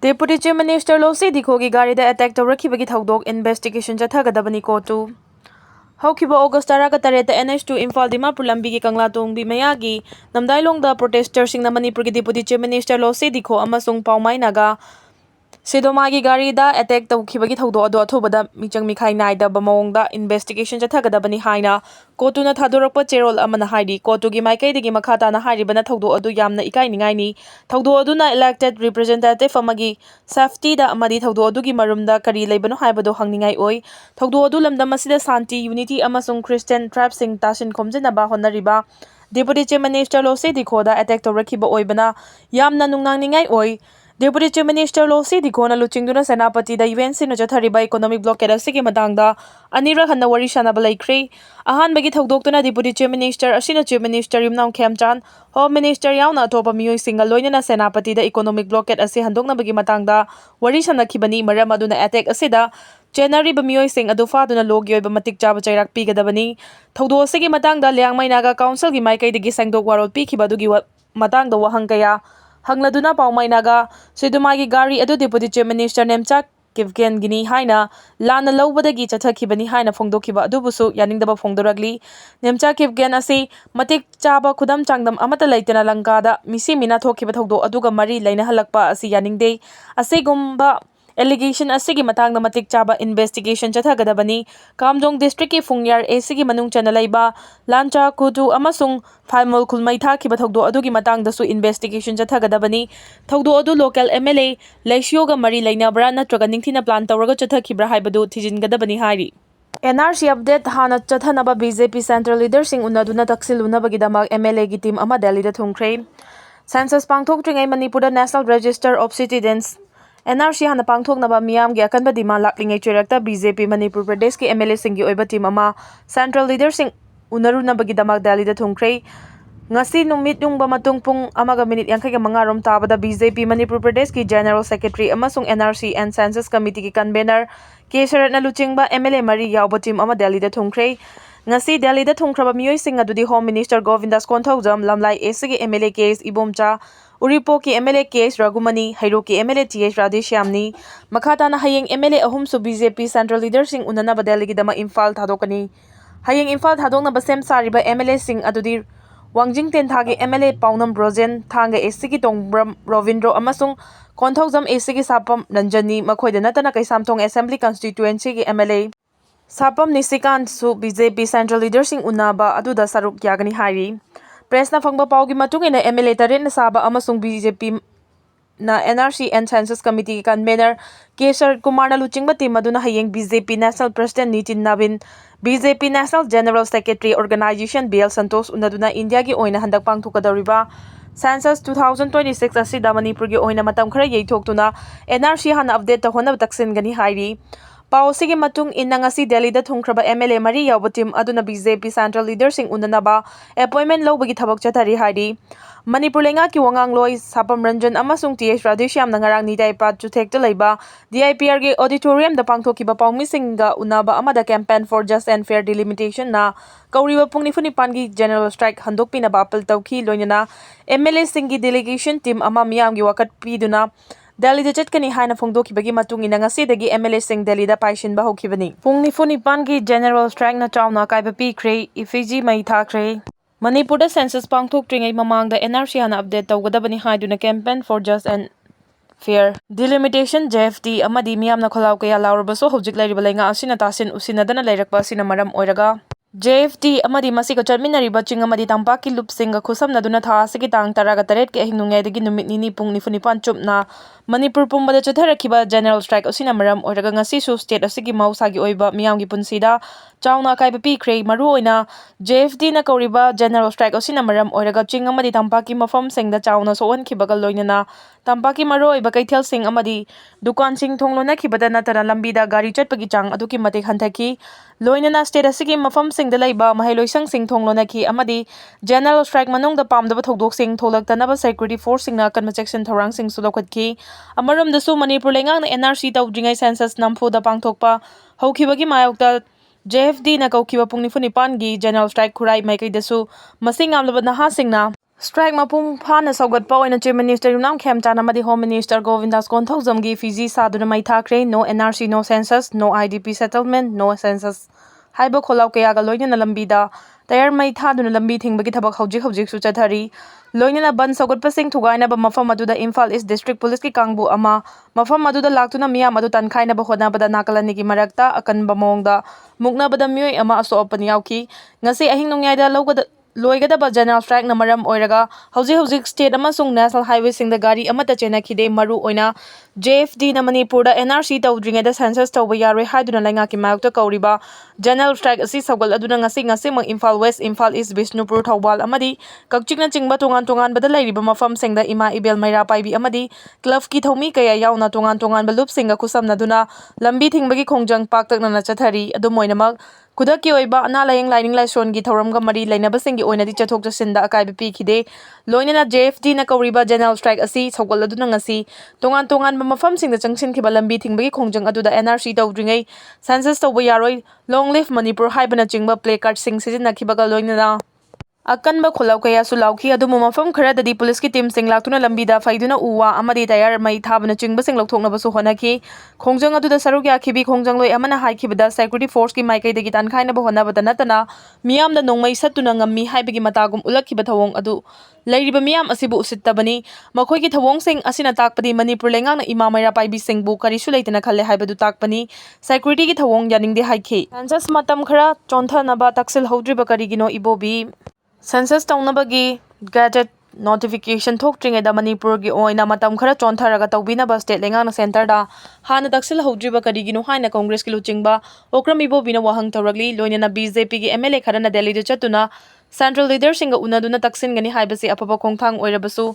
Deputy Chief Minister Losi Dikhogi garida attack tawrakibagi thaudok investigation chathagadaबनी COTU Haukiba August 18 NH2 Imphal Dimapur Lambigi Kanglatongbi Mayagi Namdailongda protesters singna Manipuri Deputy Chief Minister Losi Dikho amasung Paumai Naga Sidomagi garida attack tawkibagi thaudo ado athobada michang mikhai naida bamongda investigation chathagadaबनी haina COTU na thadorakpa cherol amana haidi COTU gi maikai digi makhata na haribana thaudo adu yamna ikai ningai ni thaudo adu na elected representative amagi safety da amadi thaudo adu gi marumda kari leibano haibado hangningai oi thaudo adu lamdam asida santi unity amasung Christian tribe sing tasin khomjena ba honariba Deputy Chief Minister Losi Dikhoda attack tawrakiba oibana yamna nungnangningai oi Deputy Chief Minister Losi Dikho na luchingduna Senapati da event sin chathariba economic blockade asigi matangda anira hanna wari shanaba laikri ahanbagi thaudokna Deputy Chief Minister asina Chief Minister Yumnam Khemchan Home Minister yauna atopa miyoi singa loinana Senapati da economic blockade asi handokna bagi matangda wari sanakhibani maram aduna attack asida January bamiyoi sing adu faduna logi oiba matik chaba chairak pigadabani thaudo asigi matangda Liangmai Naga Council gi maikai digi sangdok warol pikhiba dugi matangda wahang kaya Hangladuna Paumai Naga Sidumagi gari adu Deputy Chief Minister Nemcha Kivgen gini haina lana lawbadagi chathakibani haina phongdokiba adubusu yaningdaba phongdoragli Nemcha Kivgen asi matik chaba khudam changdam amata laitana langkada misi mina thokiba thogdo aduga mari laina halakpa asi yaningde asigumba allegation asigi matangda matik chaba investigation chathagadaबनी Kamjong district ki fungyar asigi manung chanalaiba lancha kutu amasung Phaimol khulmai thakiba thogdo adugi matangda su investigation chathagadaबनी thogdo adu local MLA Laisyoga mari lainabra natraga ningthina plan tawraga chathakibra haibadu thijingadabani hari NRC update hana chathanaba BJP central leaders sing unaduna taksilunabagi damak MLA gi team ama Delhi da thungkhre census pangthok tringai Manipur National Register of Citizens NRC hana pangthoknaba miyam gi akanba dima laklingai cherakta BJP Manipur Pradesh ki MLA singi oiba team ama central leader sing unarunabagi damak Delhi da thungkhre ngasi numit yungba matung pung amaga minute yang khaga mangarom tabada BJP Manipur Pradesh ki General Secretary amasung NRC and Census Committee ki convener Kesharat na luchingba MLA mari yawba team ama Delhi da thungkhre ngasi Delhi da thungkhraba miyoi sing adudi Home Minister Govindas Konthaujam lamlai SG MLA case Ibomcha Uripo ki MLA case Ragumani Hairo ki MLA TH Radeshyamni makhata na hayeng MLA ahum su BJP central leaders sing unanaba Delhi gi dama Imphal thadokani hayeng Imphal thadokna basem sariba MLA sing adudi Wangjing Tenthagi MLA Paunam Brojen Thanga SG Tongbram Rovindro amasung Konthaujam SG Sapam Ranjani makhoida natana Kaisamthong Assembly constituency gi MLA Sapam Nisikan su BJP central leaders sing unaba aduda saruk yagani hari Press na fangba paugi matungina MLA tarin na saba amasung BJP na NRC and Census Committee convener Kesar Kumar na luchingba team aduna hayeng BJP National President Nitin Nabin BJP National General Secretary Organization BL Santos unaduna India gi oina handak pangthukadariba Census 2026 asida Manipur gi oina matam khara yeithoktuna NRC hana update ta honab taksin gani hairi Pausigi matung inangasi Delhi da thungkraba MLA mari yawba team aduna BJP central leaders sing unanaba appointment lobagi thabak chathari hari Manipur lenga ki wangang loi Sapam Ranjan amasung TH Radeshyam na ngarang nidai pat chuthekta leiba DIPR ge auditorium da pangthokiba paumi singa unaba amada campaign for just and fair delimitation na kauriba pungnifuni pangi general strike handokpina bapal tawki loinana MLA singi delegation team ama miyam gi wakat piduna Delhi da chatkani haina phongdokibagi matungina ngasidagi MLA sing Delhi da paishinba hokibani pungnifuni pangi general strike na chawna kaiba pikre ifiji mai THAKHRE Manipur da census pangthok tringai mamang da NRC hana update tawgadabani haiduna campaign for just and fair delimitation JFT amadi miyamna kholaw kaya lawrabaso HOUJIK lairiba lenga asina tasin usinadana leirakpa asina maram oiraga JFT amadi masika chatminariba ching amadi tampaki loop singa khusamnaduna tha asigi tang 13 ke hingnungaidagi numit nini pung nifunipan chupna Manipur pumbada chatharakhiba general strike asina maram oiraga ngasi su state asigi mausagi oiba miyamgi punsida chawna kaiba pikre maru oina JFT na kauriba general strike asina maram oiraga ching amadi tampaki mafam singda chawna sohankhibaga loinana tampaki maru oiba kaithel sing amadi dukan sing thonglona khibada natara lambida gari chatpagi chang aduki matik hanthaki loinana state asigi mafam singda laiba mahailoisang sing thonglona ki amadi general strike manungda pamdaba thodok sing tholaktanaba security force singna kanma section thorang sing sulokhatki amaram dasu Manipur lengang na NRC tawdringai census namphu da pangthokpa hokhibagi mayokta JFD na kaukiba pungnifunipan gi general strike khurai maikai dasu masing amlaba naha singna Strike mapung phana saugat pa oina Chief Minister Yunam Khemchan amadi Home Minister Govindas Konthawjamgi Fiji saduna mai thakre no NRC no census no IDP settlement no census haiba kholau kaya ga loina lambida tayar mai thaduna lambi thingbagi thabak hojik su chathari loina ban saugat pasing thugaina ba mafam aduda Imphal East District Police ki kangbu ama mafam aduda laktuna miyam adu tankhaina ba hona bada nakalani ki marakta akan ba mongda mukna bada miyoi ama aso opani yauki ngasi ahing nongyaida logada loigadaba general strike na maram oiraga hojik state amasung national highway singda gari amata chena khide maru oina JFD na Manipur da NRC tawdringa da census tawba yaroi haiduna lainga ki mayokta kauriba general strike asi sagal aduna ngasi mang Imphal West Imphal East Bishnupur Thawbal amadi kakchikna chingba tongan bada lairiba mafam singda ima ibel maira paibi amadi club ki thomi kaya yauna tongan balup singa kusamna duna lambi thingbagi khongjang paktakna na chathari adumoinamak Kuda ki oiba ana layang lining laison gi thoramga mari lainaba singi oinadi chathok chasinda akai bi khide loinana JFD na kauriba general strike asi sogol aduna ngasi tongan ba mafam singda changsin khiba lambi thingbagi khongjang aduda NRC tawdringai census tawba yaroi long live Manipur haibana chingba play card sing sijina khibaga loinana Akanba kholau kaya sulauki adumu mafam kharadadi police ki team sing laktuna lambida faiduna uwa amadi tayar mai thabana chingba sing lokthokna basu honaki khongjang aduda sarugya khibi khongjang loi amana haikibada security force ki maikai degi tankhaina ba hona bada natana miyamda nongmai satuna ngammi haibagi matagum ulakhiba thawong adu lairiba miyam asibu usittabani makhoi ki thawong sing asina takpadi Manipur lengang na ima maira paibi singbu karisu leitana khalle haibadu takpani security ki thawong yaningde haikhi census matam khara chonthana ba taksil hodriba karigino ibobi Census taunabagi gadget notification thoktringer da Manipur gi oina matam khara chontharaga tawbina ba state lengang center da hana daksil hodriba karigino haina congress ki luchingba okram ibo bina wahang tawragli loinana BJP gi MLA kharana Delhi da chatuna central leader singa unaduna taksin gani haibasi apapa khongthang oirabasu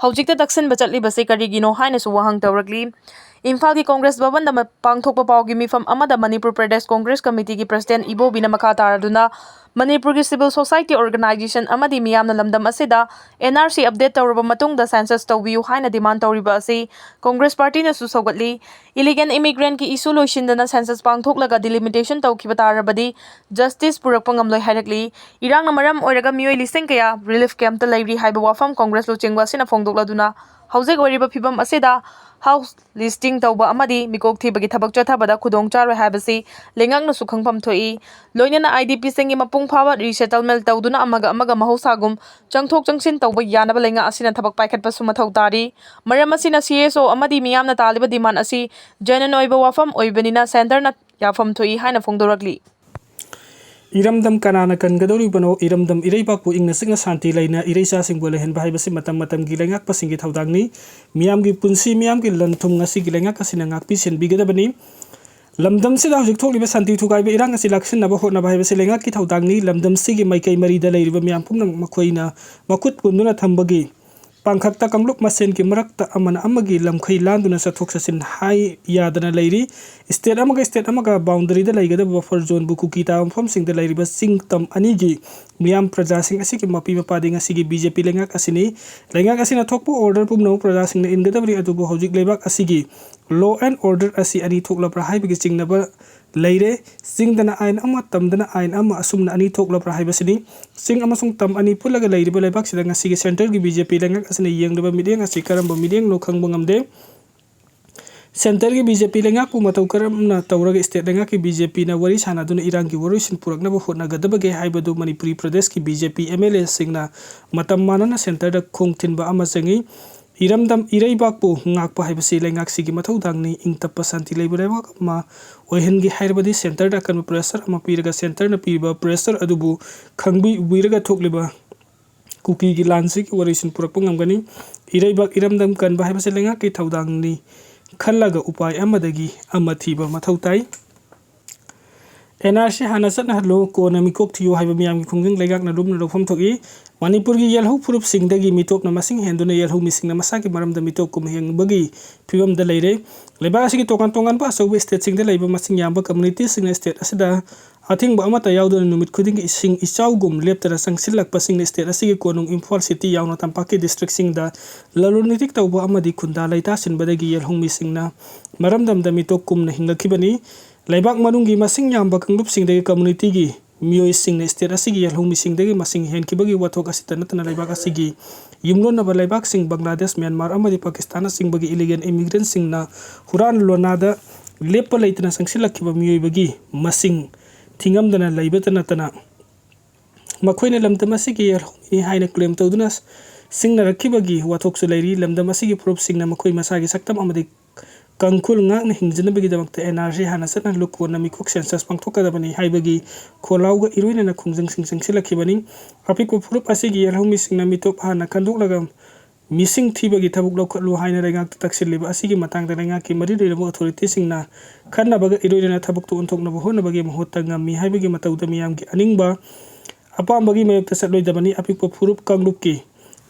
hojikta taksin ba chatli base karigino haina su wahang tawragli Imphal ki Congress Bhavan da pangthokpa pawgi mifam amada Manipur Pradesh Congress Committee ki President Ibo bina makha taraduna Manipur ki Civil Society Organization amadi miyamna lamdam asida NRC update tawraba matungda census tawbiu haina demand tawriba asi Congress Party na su sogatli illegal immigrant ki issue loishindana census pangthoklaga delimitation tawkhiba tarabadi justice purakpa ngamloi hairakli Erang na maram oiraga miyoi lising kaya relief camp ta lairi haiba wafam Congress luchingwa sina phongdokladuna hojik oiriba phibam asida house listing tawba amadi mikok thibagi thabak chathabada khudong charoi haibasi lengak na sukhang pham thoi loinana IDP singi mapung phawa resettlement tawduna amaga mahosagum changthok changsin tawba yanaba lenga asina thabak paikhat pasu mathau tari maram asina CSO amadi miyamna taliba demand asi janan oiba wafam oibanina center na yafam thoi haina phongdorakli Iramdam kanana kan gadori bano iramdam irei papu ingna singa santi laina irei sa sing bole hen bahai basi matam gi lengak pasingi thaudangni miyam gi punsi miyam gi lanthum ngasi gi lengak kasina ngak pi sen bigada bani lamdam sida hojik thokliba santi thukai be irang asi laksin na ba hot na bahai basi lengak ki thaudangni lamdam sigi maikai mari da leiriba miyam pumna makhoina makut punduna thambagi pangkhakta kamluk masen ki marakta amana amagi lamkhai landuna sathok sasin hai yadana leiri state amaga boundary da laigada buffer zone bu KUKI ta form sing da leiri ba sing tam ani gi miyam praja sing asiki mapi mapa dinga sigi BJP lengak asina thokpu order pumno praja sing na ingada bri adu bu hojik lebak asigi law and order asi ani thokla pra hai bi sing na ba leire sing dana ain ama tam dana ain ama asumna ani thokla pra hai basini sing amasung tam ani pulaga leiri ba lebak sida ngasi center gi BJP lengak asina yengdaba mideng asi karamba mideng no khangba ngamde Center ki BJP lengak pu matau karam na tauraga state lengak ki BJP na wari sana duna Erang ki warusin purakna ba hotna gadabage haibadu Manipuri Pradesh ki BJP MLA singna matam manana center da khongthin ba ama sengi iramdam irei bakpu ngak pa haibasi lengak sigi mathau dangni ingtappa santi leibureba ma ohen gi hairbadi center da kan pressure ama piraga center na piba pressure adubu khangbi uiraga thokliba KUKI gi lansi ki warisin purakpa ngamgani irei bak iramdam kan ba haibasi lengak ki thaudangni khallaga upai amadagi amathiba mathau tai NRC hana satna halo ko na mikok thiyo haiba miyam gi khungjing legak na rum na rofam thoki Manipur gi yelho purup singdagi mitop na masing henduna yelho mising na masaki maram da mitop kum heng bagi phibam da leire leba asigi tongan pa so state sing da leiba masing yamba community sing state asida athing ba amata yauduna numit khuding gi sing ichau gum leptara sangsilak pasing state asigi konung Imphal city yauna tampaki district sing da lalunitik tawba amadi khunda laita sin badagi yelho mising na maram dam da mitop kum na hingakhibani Laibak manunggi masing yamba kanglup sing dagi community gi MEEOI singna state asigi yelhumi singdagi masing henkibagi wathok asita natana laibak asigi yumlonaba laibak sing Bangladesh Myanmar amadi Pakistan singbagi illegal immigrant singna huran lonada lepa leitana sangsilakkiba MEEOI bagi masing thingamdana laibata natana makoina lamdam asigi yelhumi haina claim tawduna singna rakkibagi wathok su leiri lamdam asigi proof singna makoi masagi saktam amadi kangkul ngakna hingjinabagi damakta NRC hana satna lukona mikok census pangthokadabani haibagi kholauga iroina na khungjang singsilakibani apiko proof asigi yelhumi singna mitop hana kandoklaga missing thibagi thabuk lokhatlu haina rengak taksiliba asigi matangda rengaki mari reimo authority singna khannabaga iroina thabuk tu onthoknaba honabagi mahutta ngami haibagi matawda miyamgi aningba apambagi mayokta satloidabani apiko proof kanglukki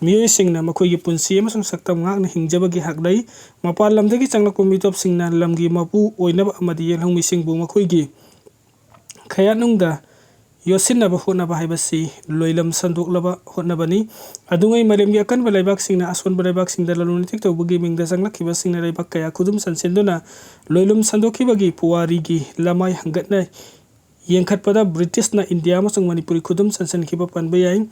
MEEOI singna makoigi punsi amasung saktam ngakna hingjabagi haklai mapal lamdagi changlakpa mitop singna lamgi mapu oinaba amadi yelhumi singbu makoigi khayanungda yosinaba honaba haibasi loilam sandoklaba honabani adungai malemgi akanba laibak singna asonba laibak singda lalunitik tawbagi mingda changlakkiba singna laibak kaya khudum sansenduna loilum sandokibagi puwarigi lamai hangatna yengkhatpada British na India amasung Manipuri khudum sansankhiba panba yai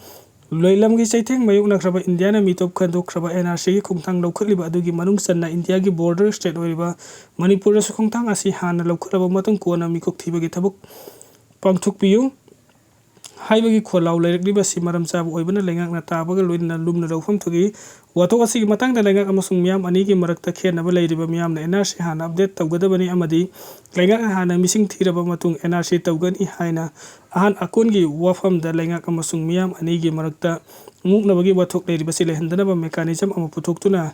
loilamgi chaitheng mayuk nakraba India na mitop khandokraba NRC gi khungthang laukhaliba adugi manung sanna India gi border state oiba Manipur su khungthang asi hana laukhalaba matung kona mikok thibagi thabuk pangthukpiyu haibagi kholau lairakliba si maram chabu oibana lengakna tabaga loina lumna lawfam thugi wathok asigi matangda lengak amasung miyam ani gi marakta khenaba leiriba miyamna NRC hana update tawgadabani amadi lengak hana missing thiraba matung NRC tawgani haina ahan akongi wafamda lengak amasung miyam ani gi marakta muknabagi wathok leiriba si lehandanaba mechanism ama puthoktuna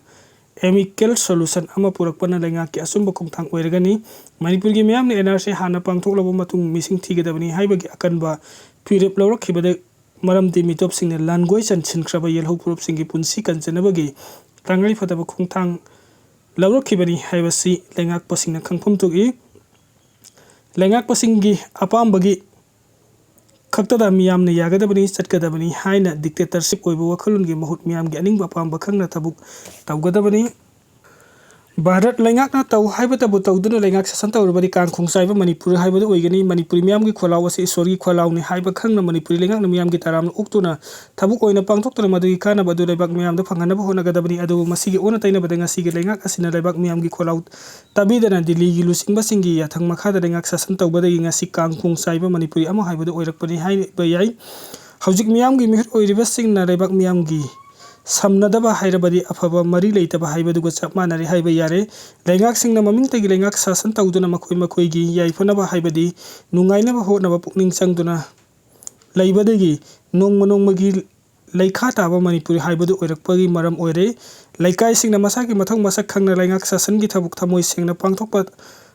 amicable solution ama purakpana lengaki asumba khungthang oiragani Manipur gi miyamna NRC hana pangthoklaba matung missing thigadabani haibagi akanba pirep lawrakhibada maramdi mitop singna langoi chanchinkraba yelho proof singi punsi kanjanabagi tangai fataba khungthang lawrakhibani haibasi lengak pasingna khangphum tugi lengak pasingi apambagi khaktada miyamna yagadabani chatgadabani haina dictatorship oiba wakhalungi mahut miyamgi aningba apamba khangna tabuk tawgadabani Bharat lengakna taw haibatabu tawduna lengak sasan tawrabadi kangkhung saiba Manipur haibadu oigani Manipuri miyamgi kholau ase isori kholauni haiba khangna Manipuri lengakna miyamgi taramna uktuna thabuk oina pangthoktuna madugi kana badu laibak miyamda phanganaba honagadabani adu masigi ona tainabada ngasigi lengak asina laibak miyamgi kholau tabidana Delhi gi lusingba singi yathang makhada lengak sasan tawbadagi ngasi kangkhung saiba Manipuri ama haibadu oirakpani haiba yai HOUJIK miyamgi mihut oiriba singna laibak miyamgi samnadaba hairabadi afaba mari leitaba haibaduga chapmanari haiba yare lengak singna mamingtagi lengak sasan tawduna makoi gi yaifanaba haibadi nungainaba honaba pukning changduna leibadagi nongmagi leikha taba Manipuri haibadu oirakpagi maram oire laikai singna masaki mathang masak khangna lengak sasan gi thabuk thamoi singna pangthokpa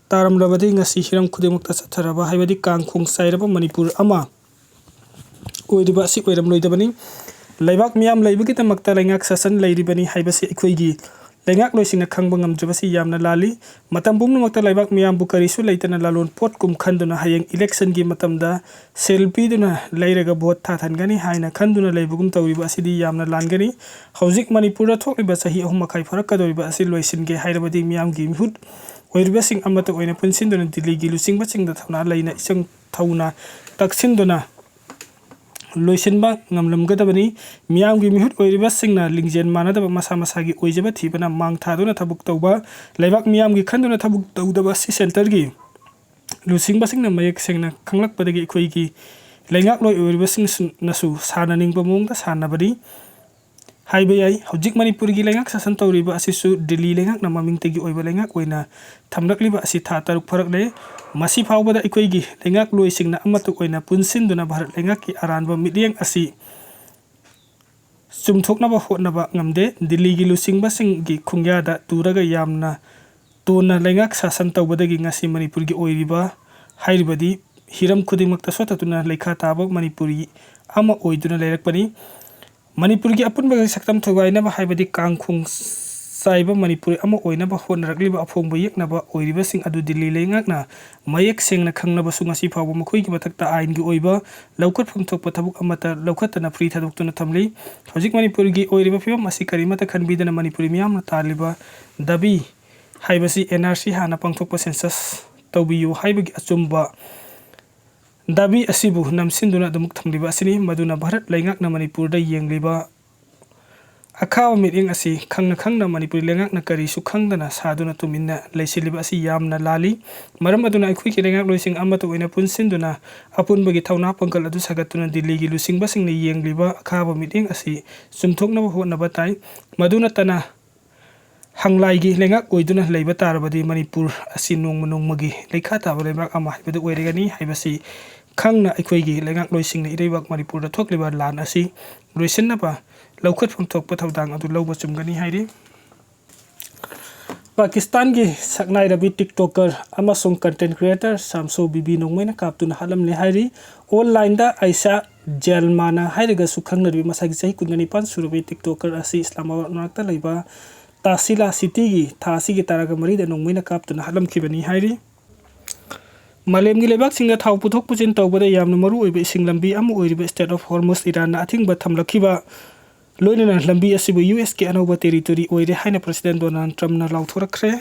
taramlabadi ngasi hiram khudimukta chatharaba haibadi kangkhung sairaba Manipur ama oiriba si oiram loidabani laibak miyam laibagi tamakta lengak sasan leiribani haibasi ikhoigi lengak loisingna khangba ngamjabasi yamna lali matam pumnamakta laibak miyam bu karisu leitana lalon pot kum khanduna hayeng election gi matamda selfie duna leiraga vote thathangani haina khanduna leibugum tawriba asidi yamna langani HOUJIK Manipur thokliba sahi ahum makai farakadoriba asi loisinge hairabadi miyam gi mihut oiriba sing amata oina punsinduna Delhi gi lusingba singda thawna leina isang thawna taksinduna loisinba ngamlamgadabani miyamgi mihut oiriba singna lingjen manadaba masa masagi oijaba thibana mang thaduna thabuk tawba laibak miyamgi khanduna thabuk tawdaba si center gi lusingba singna mayek sengna khanglakpadagi ikhoigi lengak loi oiriba sing nasu sananingba mongda sanabadi haiba yai HOUJIK Manipur gi lengak sasan tawriba asisu Delhi lengak na mamingtagi oiba lengak oina thamlakliba asi tha taruk pharakle masi phawbada ikoigi lengak loisingna amatuk oina punsinduna Bharat lengak ki aranba midyeng asi chumthoknaba hotnaba ngamde Delhi gi lusingba singi khungyada turaga yamna tona lengak sasan tawbadagi ngasi Manipur gi oiriba hairibadi hiram khudimakta sotatuna leikha taba Manipuri ama oiduna leirakpani Manipur gi apunba saktam thogainaba haibadi kangkhung saiba Manipur ama oinaba honrakliba aphongba yeknaba oiriba sing adu Delhi lengakna mayek sengna khangnaba sungasi phawba makhoi gi batakta ain gi oiba laukat phumthokpa thabuk amata laukhatana free thadoktuna thamli HOUJIK Manipur gi oiriba phibam asi karimata khanbidana Manipuri miyamna taliba dabi haibasi NRC hana pangthokpa census tawbiyu haibagi achumba dabi asibu namsinduna dumuk thamliba asini maduna bharat laingakna manipurda yengliba akhawa meeting asi khangna manipuri lengakna kari su khangdana saduna tuminna leisiliba asi yamna lali maram aduna aikhoi ki lengak loising amato oina punsinduna apunbagi thauna pangkal adu sagatuna dilli gi lusingba singni yengliba akhawa meeting asi sumthokna hona batai maduna tana hanglai gi lengak oiduna leiba tarabadi manipur asi nongmagi leikha taba lebak ama hibadu oiregani haibasi khangna aikhoi gi lengak loisingni ireibak manipur da thokliba lan asi loisinna pa लौखत फुंथोक पथौदांग अदु लौब चुमगनी हाइरि पाकिस्तान की सकनाई रबी TikToker अमसुंग content creator सामसो बीबी नोंगमैना कापतुना हालमले हाइरि online दा आइसा जेलमाना हाइरगा सुखंग नरबी मसागी सही कुंगनी पान सुरबी TikToker असी Islamabad नाकता लैबा तासिला city की थासी की तारागा मरीदा नोंगमैना कापतुना हालमखिबनी हाइरि मालेमगी लेबाक सिंगा थाव पुथोक पुजिन तौबदा यामना मरु ओइबा इसिंग लंबी अमु ओइरिबा स्टेट ऑफ हॉर्मुज ईरान अथिंगबा थमलखिबा लोइना लंबी असिबु यूएस के अनौबा टेरिटोरी ओइरे हाइना प्रेसिडेंट डोनाल्ड ट्रम्प ना लाउथोरखरे